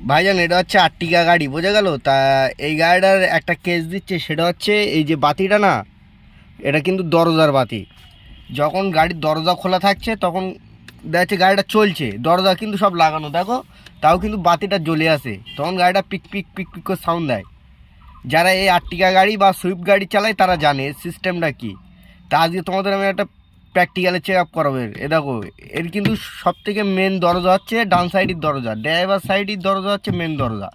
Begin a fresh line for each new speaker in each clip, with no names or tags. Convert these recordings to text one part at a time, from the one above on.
ভাইজান এটা হচ্ছে আর্টিকা গাড়ি, বোঝা গেল। তা এই গাড়িটার একটা কেস দিচ্ছে, সেটা হচ্ছে এই যে বাতিটা না, এটা কিন্তু দরজার বাতি। যখন গাড়ির দরজা খোলা থাকছে তখন দেখা যাচ্ছে গাড়িটা চলছে, দরজা কিন্তু সব লাগানো, দেখো, তাও কিন্তু বাতিটা জ্বলে আসে, তখন গাড়িটা পিক পিক পিক পিক করে সাউন্ড দেয়। যারা এই আর্টিকা গাড়ি বা সুইফট গাড়ি চালায় তারা জানে এর সিস্টেমটা কী। তা আজকে তোমাদের আমি একটা প্র্যাকটিক্যালে চেক আপ করাবো। এ দেখো, এর কিন্তু সব থেকে মেন দরজা হচ্ছে ডান সাইডের দরজা, ড্রাইভার সাইডের দরজা হচ্ছে মেন দরজা।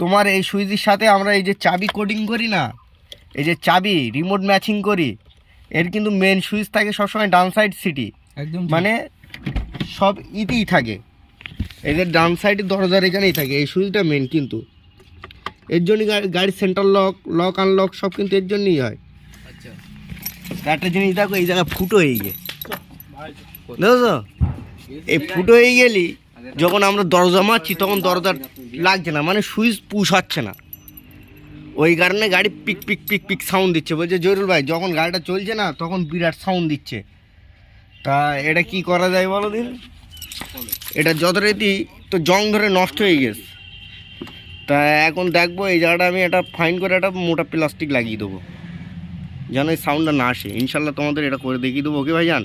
তোমার এই সুইচের সাথে আমরা এই যে চাবি কোডিং করি না, এই যে চাবি রিমোট ম্যাচিং করি, এর কিন্তু মেন সুইচ থাকে সবসময় ডান সাইড সিটি, একদম মানে সব ইতেই থাকে, এদের ডান সাইডের দরজার এখানেই থাকে, এই সুইচটা মেন। কিন্তু এর জন্যই গাড়ির সেন্টার লক আনলক সব কিন্তু এর জন্যই হয়। আচ্ছা, একটা জিনিস দেখো, এই জায়গায় ফুটো হয়ে গিয়ে, দেখো এই ফুটো হয়ে গেলি যখন আমরা দরজা মারছি তখন দরজা লাগছে না, মানে সুইচ পুশ হচ্ছে না, ওই কারণে গাড়ি পিক পিক পিক পিক সাউন্ড দিচ্ছে। বলছে জহিরুল ভাই, যখন গাড়িটা চলছে না তখন বিরাট সাউন্ড দিচ্ছে। তা এটা কি করা যায় বলো দিন? এটা যথারীতি তো জং ধরে নষ্ট হয়ে গেছে। তা এখন দেখবো এই জায়গাটা আমি একটা ফাইন করে একটা মোটা প্লাস্টিক লাগিয়ে দেবো, যেন এই সাউন্ডটা না আসে। ইনশাল্লাহ তোমাদের এটা করে দেখিয়ে দেবো, ওকে ভাইজান?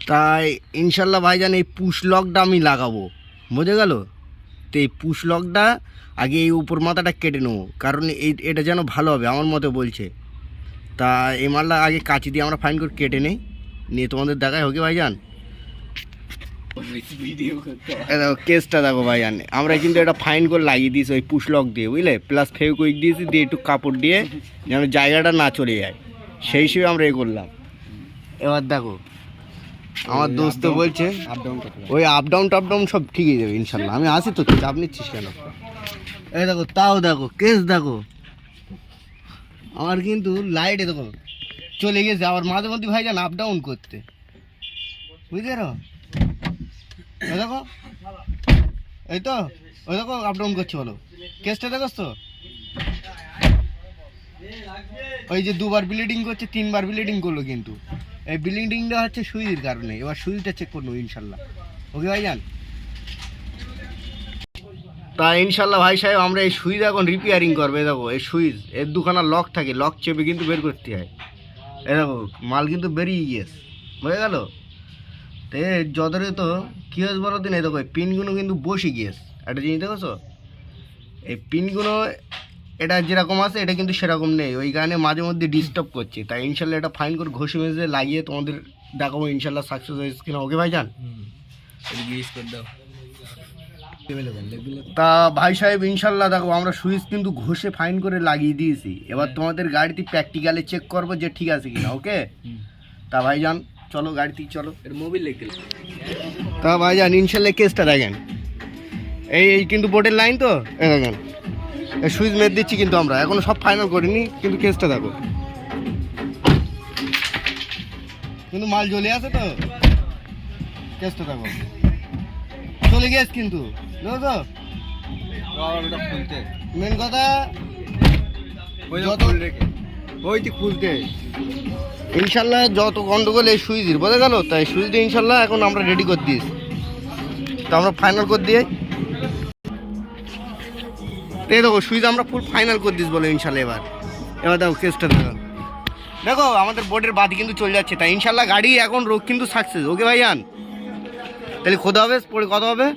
তাই ইনশাল্লাহ ভাইজান এই পুশ লকটা আমি লাগাবো, বোঝা গেল? তো এই পুশ লকটা আগে এই উপর মাথাটা কেটে নেবো, কারণ এটা যেন ভালো হবে আমার মতে বলছে। তা এই মালটা আগে কাঁচি দিয়ে আমরা ফাইন করে কেটে নিই, নিয়ে তোমাদের দেখাই, ওকে ভাইজান? দেখো কেসটা দেখো ভাইজান, আমরা কিন্তু এটা ফাইন করে লাগিয়ে দিয়েছি ওই পুশ লক দিয়ে, বুঝলে, প্লাস ফেভিকুইক দিয়েছি, দিয়ে একটু কাপড় দিয়ে যেন জায়গাটা না চলে যায়, সেই হিসেবে আমরা এ করলাম। এবার দেখো আমার দোস্ত বলছে ওই আপ ডাউন টাপ ডাউন সব ঠিকই যাবে ইনশাল্লাহ। আমি আসি তো, তুই চাপ নিচ্ছিস কেন? এই দেখো, তাও দেখো কেস দেখো, আমার কিন্তু লাইটে দেখো চলে গেছে, আবার মাঝে মধ্যে ভাইজান আপ ডাউন করতে, বুঝতে পারো? ওই দেখো, এই তো ওই দেখো আপ ডাউন করছে, বলো কেসটা দেখো তো, ওই যে দুবার ব্লিডিং করছে, তিনবার ব্লিডিং করলো, কিন্তু এই ব্লিডিংটা হচ্ছে সুইচের কারণে। এবার সুইচটা চেক করবো ইনশাল্লাহ, ওকে ভাইজান? তা ইনশাল্লাহ ভাই সাহেব আমরা এই সুইচ এখন রিপেয়ারিং করবে। দেখো এই সুইচ এর দুখানা লক থাকে, লক চেপে কিন্তু বের করতে হয়। এ দেখো মাল কিন্তু বেরিয়ে গিয়েছে, বুঝে গেল? তো যতরে তো কী হয়েছে বলো দিন, এই দেখো এই পিনগুলো কিন্তু বসে গিয়েছে। একটা জিনিস দেখেছো, এই পিনগুলো এটা যেরকম আছে এটা কিন্তু সেরকম নেই, ওই কারণে মাঝে মধ্যে ডিস্টার্ব করছে। তাই ইনশাল্লাহ এটা ফাইন করে ঘষে মেজে লাগিয়ে তোমাদের দেখাবো ইনশাল্লাহ সাকসেস হয়েছে কিনা, ওকে ভাইজান? তা ভাই সাহেব ইনশাল্লাহ দেখো আমরা সুইচ কিন্তু ঘষে ফাইন করে লাগিয়ে দিয়েছি। এবার তোমাদের গাড়িতে প্র্যাকটিক্যালে চেক করবো যে ঠিক আছে কিনা, ওকে? তা ভাইজান চলো গাড়িতে চলো, এর মোবিল লেগে। তা ভাইজান ইনশাল্লাহ কেসটা দেখেন, এই কিন্তু বোর্ডের লাইন তো, এই দেখেন এই সুইচ মেরে দিচ্ছি, কিন্তু আমরা এখনো সব ফাইনাল করিনি, কিন্তু কেসটা দেখো, কিন্তু মাল জ্বলে আছে তো, কেসটা দেখো চলে গেছে কিন্তু, বুঝলো তো? মেন কথা খুলতে ইনশাল্লাহ যত গন্ডগোল এই সুইচের, বোঝা গেল? তাই সুইচটা ইনশাল্লাহ এখন আমরা রেডি করে দিয়েছি, তো আমরা ফাইনাল করে দিয়ে এই দেখো সুইচ আমরা ফুল ফাইনাল করে দিস বলো ইনশাল্লাহ। এবার দেখো কেসটা দেখো, দেখো আমাদের বোর্ডের বাতি কিন্তু চলে যাচ্ছে। তাই ইনশাল্লাহ গাড়ি এখন রোগ কিন্তু সাকসেস, ওকে ভাইজান? তাহলে খোদা হবে, পরে কথা হবে।